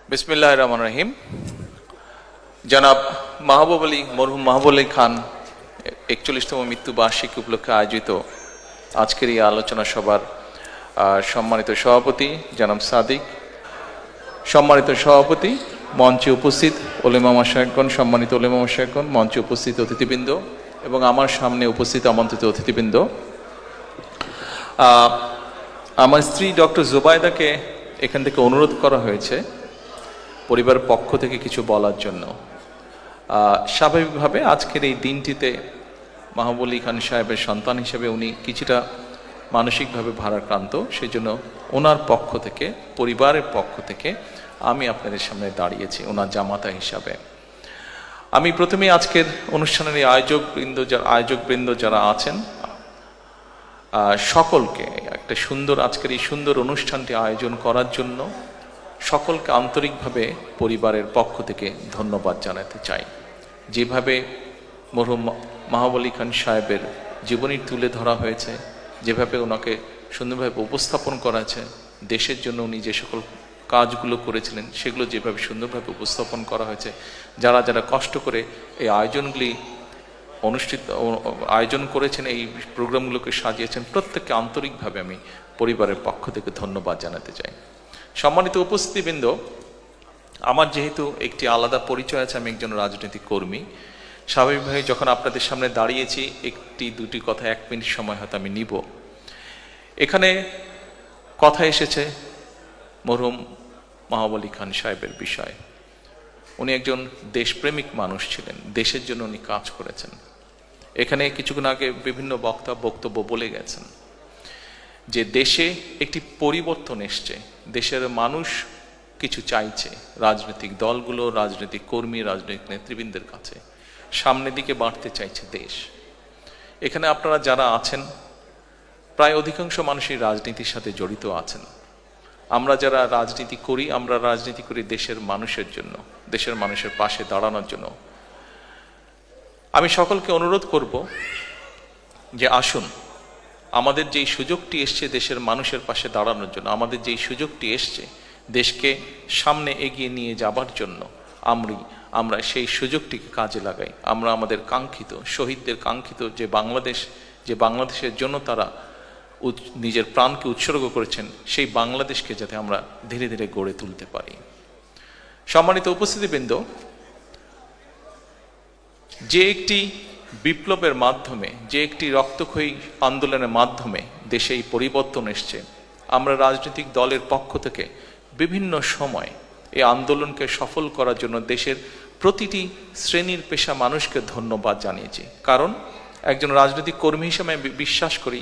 बिस्मिल्लाहिर रहमानिर रहीम। जनाब महबूब अली मरहुम महबूब अली खान 41तम मृत्युबार्षिकी उपलक्षे आयोजित आजकेर এই आलोचना सभार सम्मानित सभापति जनाब सादिक, सम्मानित सभापति, मंचे उपस्थित उलेमा मशाइखगण, सम्मानित उलेमा मशाइखगण, मंचे उपस्थित अतिथिबृंद एवं आमार सामने उपस्थित आमंत्रित अतिथिबृंद, आमार स्त्री डॉक्टर जुबायदाके एखान थेके अनुरोध करा हयेछे परिवार पक्ष থেকে কিছু বলার জন্য। স্বাভাবিকভাবে আজকের এই দিনটিতে মাহবুব আলী খান সাহেবের সন্তান হিসেবে উনি কিছুটা মানসিকভাবে ভারাক্রান্ত, সেজন্য ওনার পক্ষ থেকে, পরিবারের পক্ষ থেকে আমি আপনাদের সামনে দাঁড়িয়েছি ওনার জামাতা হিসাবে। আমি প্রথমেই আজকের অনুষ্ঠানের আয়োজকবৃন্দ যারা আছেন সকলকে একটা সুন্দর আজকের এই সুন্দর অনুষ্ঠানটি আয়োজন করার জন্য সকলকে আন্তরিকভাবে পরিবারের পক্ষ থেকে ধন্যবাদ জানাতে চাই। যেভাবে মরহুম মাহবুব আলী খান সাহেবের জীবনী তুলে ধরা হয়েছে, যেভাবে ওনাকে সুন্দরভাবে উপস্থাপন করা আছে, দেশের জন্য উনি যে সকল কাজগুলো করেছিলেন সেগুলো যেভাবে সুন্দরভাবে উপস্থাপন করা হয়েছে, যারা যারা কষ্ট করে এই আয়োজনগুলি আয়োজন করেছেন, এই প্রোগ্রামগুলোকে সাজিয়েছেন, প্রত্যেককে আন্তরিকভাবে আমি পরিবারের পক্ষ থেকে ধন্যবাদ জানাতে চাই। সম্মানিত উপস্থিতিবৃন্দ, আমার যেহেতু একটি আলাদা পরিচয় আছে, আমি একজন রাজনৈতিক কর্মী, স্বাভাবিকভাবে যখন আপনাদের সামনে দাঁড়িয়েছি একটি দুটি কথা 1 মিনিট সময় হয়তো আমি নিব। এখানে কথা এসেছে মরহুম মাহবুব আলী খান সাহেবের বিষয়। উনি একজন দেশপ্রেমিক মানুষ ছিলেন, দেশের জন্য উনি কাজ করেছেন। এখানে কিছুক্ষণ আগে বিভিন্ন বক্তব্য বলে গেছেন যে দেশে একটি পরিবর্তন এসছে, দেশের মানুষ কিছু চাইছে, রাজনৈতিক দলগুলো, রাজনৈতিক কর্মী, রাজনৈতিক নেতৃবৃন্দের কাছে সামনের দিকে বাড়তে চাইছে দেশ। এখানে আপনারা যারা আছেন প্রায় অধিকাংশ মানুষই রাজনীতির সাথে জড়িত আছেন। আমরা যারা রাজনীতি করি, আমরা রাজনীতি করি দেশের মানুষের জন্য, দেশের মানুষের পাশে দাঁড়ানোর জন্য। আমি সকলকে অনুরোধ করব যে আসুন, আমাদের যেই সুযোগটি এসছে দেশের মানুষের পাশে দাঁড়ানোর জন্য, আমাদের যেই সুযোগটি এসছে দেশকে সামনে এগিয়ে নিয়ে যাবার জন্য, আমরা সেই সুযোগটিকে কাজে লাগাই। আমরা আমাদের কাঙ্ক্ষিত, শহীদদের কাঙ্ক্ষিত যে বাংলাদেশের জন্য তারা নিজের প্রাণকে উৎসর্গ করেছেন, সেই বাংলাদেশকে যাতে আমরা ধীরে ধীরে গড়ে তুলতে পারি। সম্মানিত উপস্থিতিবৃন্দ, যে একটি বিপ্লবের মাধ্যমে, যে একটি রক্তক্ষয়ী আন্দোলনের মাধ্যমে দেশে এই পরিবর্তন এসছে, আমরা রাজনৈতিক দলের পক্ষ থেকে বিভিন্ন সময় এই আন্দোলনকে সফল করার জন্য দেশের প্রতিটি শ্রেণীর পেশা মানুষকে ধন্যবাদ জানিয়েছি। কারণ একজন রাজনৈতিক কর্মী হিসেবে আমি বিশ্বাস করি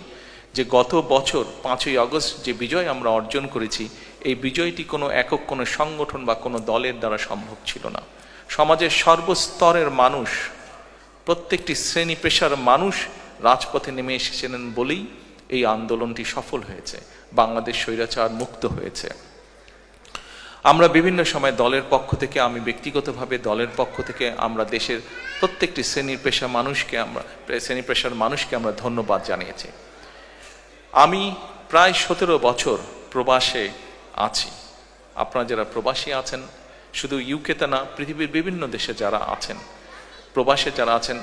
যে গত বছর 5ই আগস্ট যে বিজয় আমরা অর্জন করেছি, এই বিজয়টি কোনো একক কোনো সংগঠন বা কোনো দলের দ্বারা সম্ভব ছিল না। সমাজের সর্বস্তরের মানুষ, প্রত্যেকটি শ্রেণী পেশার মানুষ রাজপথে নেমে এসেছিলেন বলেই এই আন্দোলনটি সফল হয়েছে, বাংলাদেশ স্বৈরাচার মুক্ত হয়েছে। আমরা বিভিন্ন সময় দলের পক্ষ থেকে, আমি ব্যক্তিগতভাবে দলের পক্ষ থেকে আমরা দেশের প্রত্যেকটি শ্রেণী পেশার মানুষকে আমরা ধন্যবাদ জানিয়েছি। আমি প্রায় 17 বছর প্রবাসে আছি। আপনারা যারা প্রবাসী আছেন, শুধু ইউকেতে না, পৃথিবীর বিভিন্ন দেশে যারা আছেন, প্রবাসে যারা আছেন,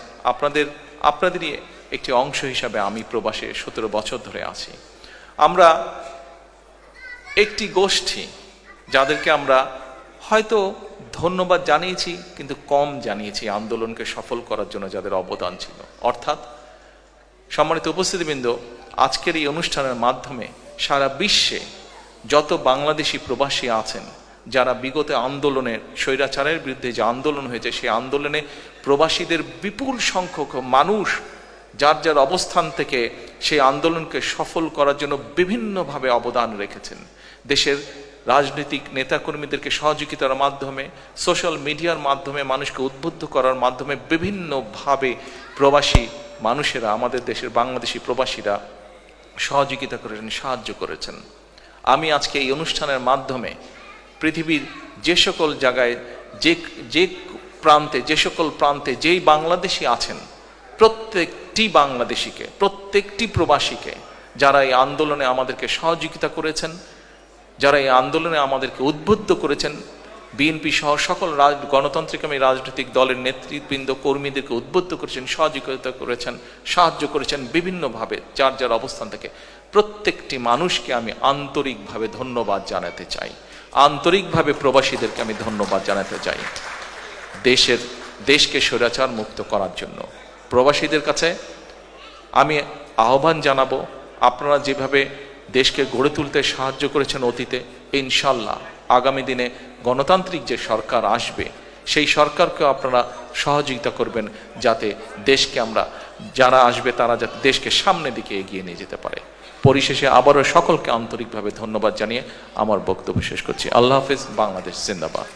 আপনাদেরই একটি অংশ হিসাবে আমি প্রবাসে 17 বছর ধরে আছি। আমরা একটি গোষ্ঠী যাদেরকে আমরা হয়তো ধন্যবাদ জানিয়েছি, কিন্তু কম জানিয়েছি আন্দোলনকে সফল করার জন্য যাদের অবদান ছিল। অর্থাৎ সম্মানিত উপস্থিতিবৃন্দ, আজকের এই অনুষ্ঠানের মাধ্যমে সারা বিশ্বে যত বাংলাদেশি প্রবাসী আছেন, যারা বিগত আন্দোলনের, স্বৈরাচারের বিরুদ্ধে যে আন্দোলন হয়েছে, সেই আন্দোলনে প্রবাসীদের বিপুল সংখ্যক মানুষ যার যার অবস্থান থেকে সেই আন্দোলনকে সফল করার জন্য বিভিন্নভাবে অবদান রেখেছেন। দেশের রাজনৈতিক নেতাকর্মীদেরকে সহযোগিতার মাধ্যমে, সোশ্যাল মিডিয়ার মাধ্যমে, মানুষকে উদ্বুদ্ধ করার মাধ্যমে বিভিন্নভাবে প্রবাসী মানুষেরা, আমাদের দেশের বাংলাদেশি প্রবাসীরা সহযোগিতা করেছেন, সাহায্য করেছেন। আমি আজকে এই অনুষ্ঠানের মাধ্যমে পৃথিবীর যে সকল জায়গায়, যে প্রান্তে, যে সকল প্রান্তে যেই বাংলাদেশি আছেন, প্রত্যেকটি বাংলাদেশিকে, প্রত্যেকটি প্রবাসীকে, যারা এই আন্দোলনে আমাদেরকে সহযোগিতা করেছেন, যারা এই আন্দোলনে আমাদেরকে উদ্বুদ্ধ করেছেন, বিএনপি সহ সকল গণতান্ত্রিকামী রাজনৈতিক দলের নেতৃবৃন্দ কর্মীদেরকে উদ্বুদ্ধ করেছেন, সহযোগিতা করেছেন, সাহায্য করেছেন বিভিন্নভাবে যার যার অবস্থান থেকে। প্রত্যেকটি মানুষকে আমি আন্তরিকভাবে ধন্যবাদ জানাতে চাই, আন্তরিকভাবে প্রবাসীদেরকে আমি ধন্যবাদ জানাতে চাই দেশকে স্বৈরাচার মুক্ত করার জন্য। প্রবাসীদের কাছে আমি আহ্বান জানাবো, আপনারা যেভাবে দেশকে গড়ে তুলতে সাহায্য করেছেন অতীতে, ইনশাল্লাহ আগামী দিনে গণতান্ত্রিক যে সরকার আসবে সেই সরকারকে আপনারা সহযোগিতা করবেন, যাতে দেশকে যারা আসবে তারা যাতে দেশকে সামনের দিকে এগিয়ে নিয়ে যেতে পারে। পরিশেষে আবারও সকলকে আন্তরিকভাবে ধন্যবাদ জানিয়ে আমার বক্তব্য শেষ করছি। আল্লাহ হাফেজ। বাংলাদেশ জিন্দাবাদ।